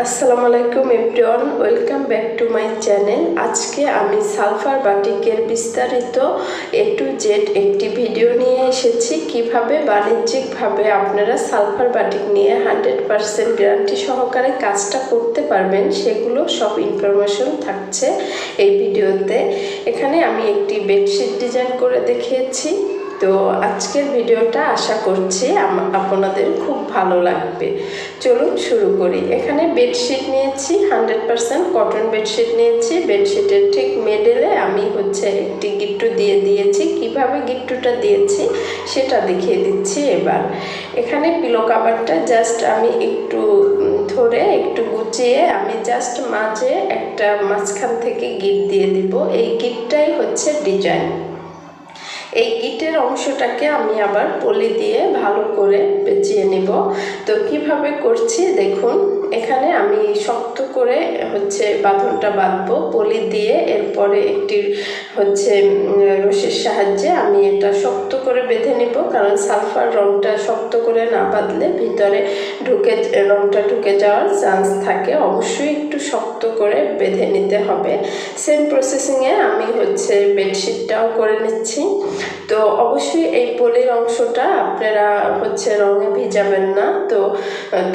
আসসালামু আলাইকুম everyone, welcome back to my channel. আজকে আমি সালফার বাটিকের বিস্তারিত এ টু জেড একটি ভিডিও নিয়ে এসেছি। কিভাবে বাণিজ্যিকভাবে আপনারা সালফার বাটিক নিয়ে 100% গ্যারান্টি সহকারে কাজটা করতে পারবেন, সেগুলো সব ইনফরমেশন থাকছে এই ভিডিওতে। এখানে আমি একটি বেডশিট ডিজাইন করে দেখিয়েছি। তো আজকের ভিডিওটা আশা করছি আপনাদের খুব ভালো লাগবে। চলুন শুরু করি। এখানে বেডশিট নিয়েছি, 100% কটন বেডশিট নিয়েছি। বেডশিটের ঠিক মিডলে আমি একটি গিট্টু দিয়ে দিয়েছি। কিভাবে গিট্টুটা দিয়েছি সেটা দেখিয়ে দিচ্ছি এবার। এখানে পিলো কাভারটা জাস্ট আমি একটু ধরে একটু গুছিয়ে আমি জাস্ট মাঝে একটা মাঝখান থেকে গিট দিয়ে দিব। এই গিটটাই হচ্ছে ডিজাইন। এই গিটের অংশটাকে আমি আবার পলি দিয়ে ভালো করে পেঁচিয়ে নিব। তো কিভাবে করছি দেখুন। এখানে আমি শক্ত করে বাঁধনটা বাঁধবো পলি দিয়ে। এরপরে একটি রশির সাহায্যে আমি এটা শক্ত করে বেঁধে নিব, কারণ সালফার রংটা শক্ত করে না বাঁধলে ভিতরে রংটা ঢুকে যাওয়ার চান্স থাকে। অবশ্যই একটু শক্ত করে বেঁধে নিতে হবে। সেম প্রসেসিংয়ে আমি বেডশিটটাও করে নিচ্ছি। তো অবশ্যই এই পলির অংশটা আপনারা রঙে ভিজাবেন না, তো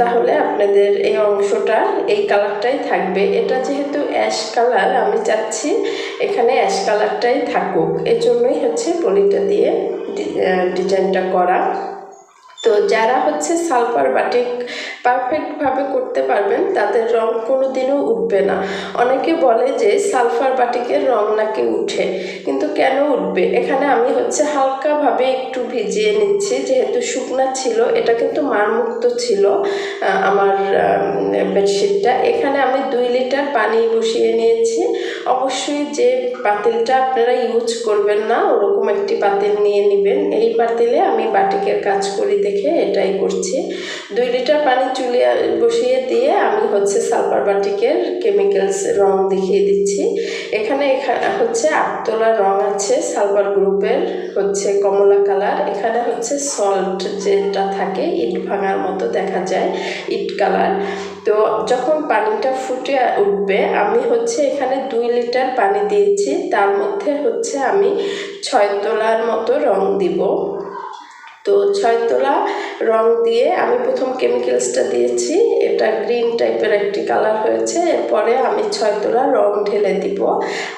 তাহলে আপনাদের এই অংশটা এই কালারটাই থাকবে। এটা যেহেতু অ্যাশ কালার, আমি চাচ্ছি এখানে অ্যাশ কালারটাই থাকুক, এজন্যই পলিটা দিয়ে ডিজাইনটা করা। তো যারা সালফার বাটিক পারফেক্টভাবে করতে পারবেন তাদের রং কোনো দিনও উঠবে না। অনেকে বলে যে সালফার বাটিকের রং নাকি উঠে, কিন্তু কেন উঠবে? এখানে আমি হালকাভাবে একটু ভিজিয়ে নিচ্ছি, যেহেতু শুকনা ছিল। এটা কিন্তু মারমুক্ত ছিল আমার বেডশিটটা। এখানে আমি 2 লিটার পানি বসিয়ে নিয়েছি। অবশ্যই যে পাতিলটা আপনারা ইউজ করবেন না ওরকম একটি পাতিল নিয়ে নেবেন। এই পাতিলে আমি বাটিকের কাজ করি দেখে এটাই করছি। 2 লিটার পানি চুলে বসিয়ে দিয়ে আমি সালফার বাটিকের কেমিক্যালস রং দেখিয়ে দিচ্ছি। এখানে 8 তোলা রং আছে সালফার গ্রুপের, কমলা কালার। এখানে সল্ট যেটা থাকে, ইট ভাঙার মতো দেখা যায়, ইট কালার। তো যখন পানিটা ফুটে উঠবে আমি এখানে 2 লিটার পানি দিয়েছি। তার মধ্যে আমি 6 তোলার মতো রং দিব। তো 6 তোলা রং দিয়ে আমি প্রথম কেমিক্যালসটা দিয়েছি। এটা গ্রিন টাইপের একটি কালার হয়েছে। এরপরে আমি 6 তোলা রং ঢেলে দিব।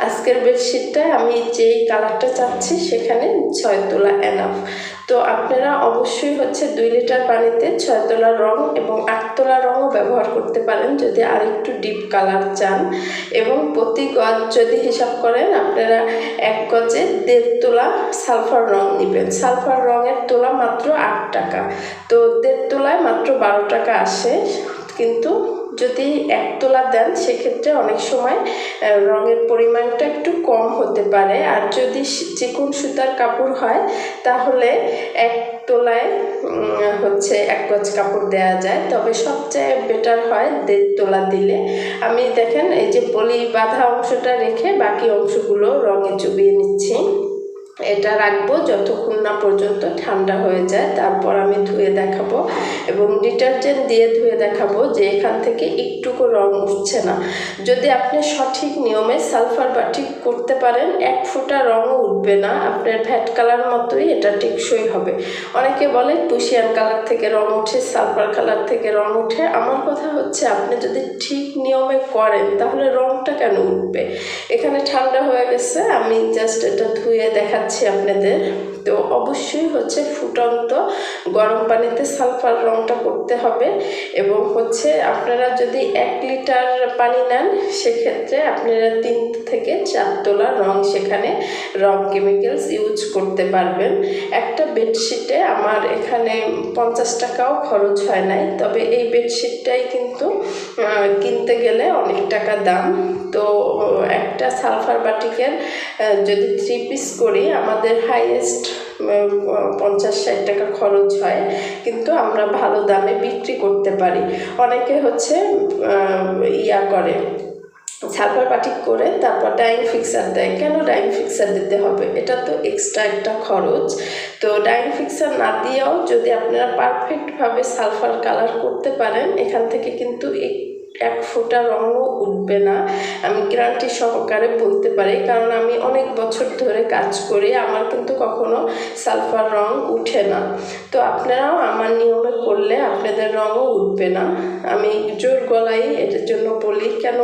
আজকের বেডশিটটায় আমি যেই কালারটা চাচ্ছি সেখানে 6 তোলা এনাফ। তো আপনারা অবশ্যই 2 লিটার পানিতে 6 তোলা রং এবং 8 তোলা রঙও ব্যবহার করতে পারেন যদি আরেকটু ডিপ কালার চান। এবং প্রতি গজ যদি হিসাব করেন আপনারা 1 গজে 1.5 তোলা সালফার রং নেবেন। সালফার রঙের তোলা মাত্র 8 টাকা, তো 1.5 তোলায় মাত্র 12 টাকা আসে। কিন্তু যদি 1 তোলা দেন সেক্ষেত্রে অনেক সময় রঙের পরিমাণটা একটু কম হতে পারে। আর যদি চিকন সুতার কাপড় হয় তাহলে 1 তোলায় 1 গজ কাপড় দেওয়া যায়, তবে সবচেয়ে বেটার হয় 1.5 তোলা দিলে। আমি দেখেন এই যে পলি বাঁধা অংশটা রেখে বাকি অংশগুলো রঙে চুবিয়ে নিচ্ছি। এটা রাখবো যতক্ষণ না পর্যন্ত ঠান্ডা হয়ে যায়, তারপর আমি ধুয়ে দেখাবো এবং ডিটারজেন্ট দিয়ে ধুয়ে দেখাবো যে এখান থেকে একটুকু রং উঠছে না। যদি আপনি সঠিক নিয়মে সালফার বাটিক করতে পারেন 1 ফোঁটা রঙও উঠবে না, আপনার ভ্যাট কালার মতোই এটা টেকসই হবে। অনেকে বলে টুসিয়ান কালার থেকে রং উঠে, সালফার কালার থেকে রং উঠে। আমার কথা আপনি যদি ঠিক নিয়মে করেন তাহলে রংটা কেন উঠবে? এখানে ঠান্ডা হয়ে গেছে, আমি জাস্ট এটা ধুয়ে দেখাচ্ছি আপনাদের। তো অবশ্যই ফুটন্ত গরম পানিতে সালফার রংটা করতে হবে। এবং আপনারা যদি 1 লিটার পানি নেন সেক্ষেত্রে আপনারা 3 থেকে 4 তোলা রং সেখানে রং কেমিক্যালস ইউজ করতে পারবেন। একটা বেডশিটে আমার এখানে 50 টাকাও খরচ হয় নাই, তবে এই বেডশিটটাই কিন্তু কিনতে গেলে অনেক টাকা দাম। তো একটা সালফার বাটিকের যদি 3 পিস করি আমাদের হাইয়েস্ট 50-60 টাকা খরচ হয়, কিন্তু আমরা ভালো দামে বিক্রি করতে পারি। অনেকে করে সালফার বাটিক করে তারপর ডাইং ফিক্সার দেয়। কেন ডাইং ফিক্সার দিতে হবে? এটা তো এক্সট্রা একটা খরচ। তো ডাইং ফিক্সার না দিয়েও যদি আপনারা পারফেক্টভাবে সালফার কালার করতে পারেন, এখান থেকে কিন্তু এক ফোঁটা রঙও উঠবে না, আমি গ্যারান্টি সহকারে বলতে পারি, কারণ আমি অনেক বছর ধরে কাজ করি, আমার কিন্তু কখনো সালফার রং উঠে না। তো আপনারাও আমার নিয়মে করলে আপনাদের রঙও উঠবে না। আমি জোর গলায় এটার জন্য বলি, কেন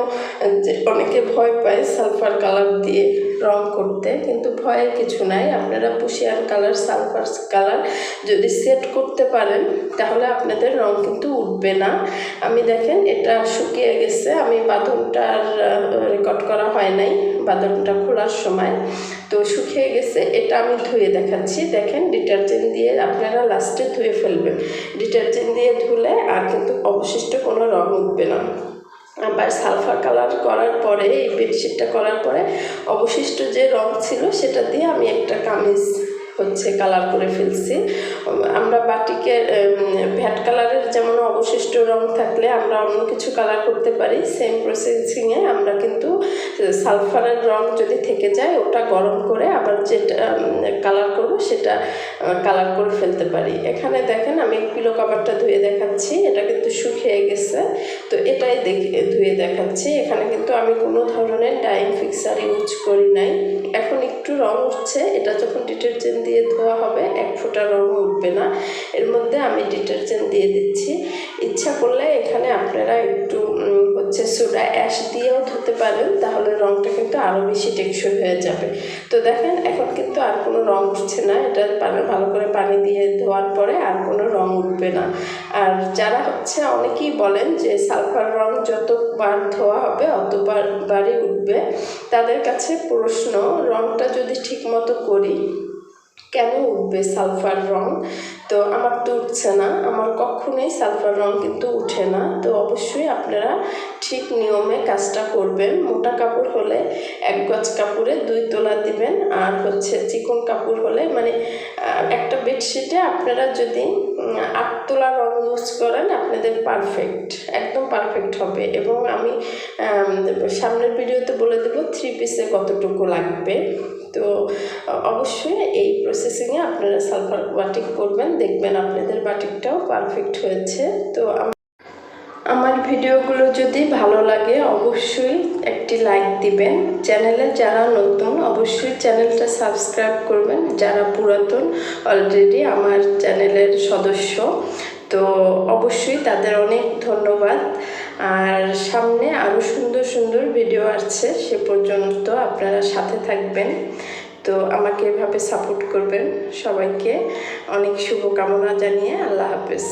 অনেকে ভয় পায় সালফার কালার দিয়ে রং করতে, কিন্তু ভয়ের কিছু নাই। আপনারা পুশিয়ান কালার, সালফার কালার যদি সেট করতে পারেন তাহলে আপনাদের রং কিন্তু উঠবে না। আমি দেখেন এটা শুকিয়ে গেছে, আমি বাঁধনটা রেকর্ড করা হয় নাই বাঁধনটা খোলার সময়, তো শুকিয়ে গেছে। এটা আমি ধুয়ে দেখাচ্ছি। দেখেন ডিটারজেন্ট দিয়ে আপনারা লাস্টে ধুয়ে ফেলবেন, ডিটারজেন্ট দিয়ে ধুলে আর কিন্তু অবশিষ্ট কোনো রং উঠবে না। আবার সালফার কালার করার পরে, এই বেডশিটটা করার পরে অবশিষ্ট যে রং ছিল সেটা দিয়ে আমি একটা কামিজ কালার করে ফেলছি। আমরা বাটিকের ভ্যাট কালারের যেমন অবশিষ্ট রং থাকলে আমরা অন্য কিছু কালার করতে পারি, সেম প্রসেসিংয়ে আমরা কিন্তু সালফারের রং যদি থেকে যায় ওটা গরম করে আবার যেটা কালার করব সেটা কালার করে ফেলতে পারি। এখানে দেখেন আমি পিলো কভারটা ধুয়ে দেখাচ্ছি, এটা কিন্তু শুকিয়ে গেছে, তো এটাই ধুয়ে দেখাচ্ছি। এখানে কিন্তু আমি কোনো ধরনের ডাইং ফিক্সার ইউজ করি নাই। এখন একটু রং উঠছে, এটা যখন ডিটারজেন্ট দিয়ে ধোয়া হবে এক ফোঁটা রং উঠবে না। এর মধ্যে আমি ডিটারজেন্ট দিয়ে দিচ্ছি। ইচ্ছা করলে এখানে আপনারা একটু সোডা অ্যাশ দিয়েও ধুতে পারেন, তাহলে রংটা কিন্তু আরও বেশি টেকসই হয়ে যাবে। তো দেখেন এখন কিন্তু আর কোনো রং উঠছে না, এটা ভালো করে পানি দিয়ে ধোয়ার পরে আর কোনো রং উঠবে না। আর যারা অনেকেই বলেন যে সালফার রং যতবার ধোয়া হবে অতবারই উঠবে, তাদের কাছে প্রশ্ন, রংটা যদি ঠিক মতো করি কেন উঠবে সালফার রং? তো আমার তো উঠছে না, আমার কখনোই সালফার রং কিন্তু উঠে না। তো অবশ্যই আপনারা ঠিক নিয়মে কাজটা করবেন। মোটা কাপড় হলে 1 গজ কাপড়ে 2 তোলা দিবেন, আর চিকন কাপড় হলে মানে একটা বেডশিটে আপনারা যদি 8 তোলা রং ইউজ করেন আপনাদের পারফেক্ট, একদম পারফেক্ট হবে। এবং আমি সামনের ভিডিওতে বলে দেবো 3 পিসে কতটুকু লাগবে। তো অবশ্যই এই প্রসেসিংয়ে আপনারা সালফার বাটিক করবেন, দেখবেন আপনাদের বাটিকটাও পারফেক্ট হয়েছে। তো আমার ভিডিওগুলো যদি ভালো লাগে অবশ্যই একটি লাইক দিবেন। চ্যানেলে যারা নতুন অবশ্যই চ্যানেলটা সাবস্ক্রাইব করবেন, যারা পুরাতন অলরেডি আমার চ্যানেলের সদস্য তো অবশ্যই তাদের অনেক ধন্যবাদ। আর সামনে আরও সুন্দর সুন্দর ভিডিও আসছে, সে পর্যন্ত আপনারা সাথে থাকবেন। তো আমাকে এভাবে সাপোর্ট করবেন। সবাইকে অনেক শুভকামনা জানিয়ে আল্লাহ হাফেজ।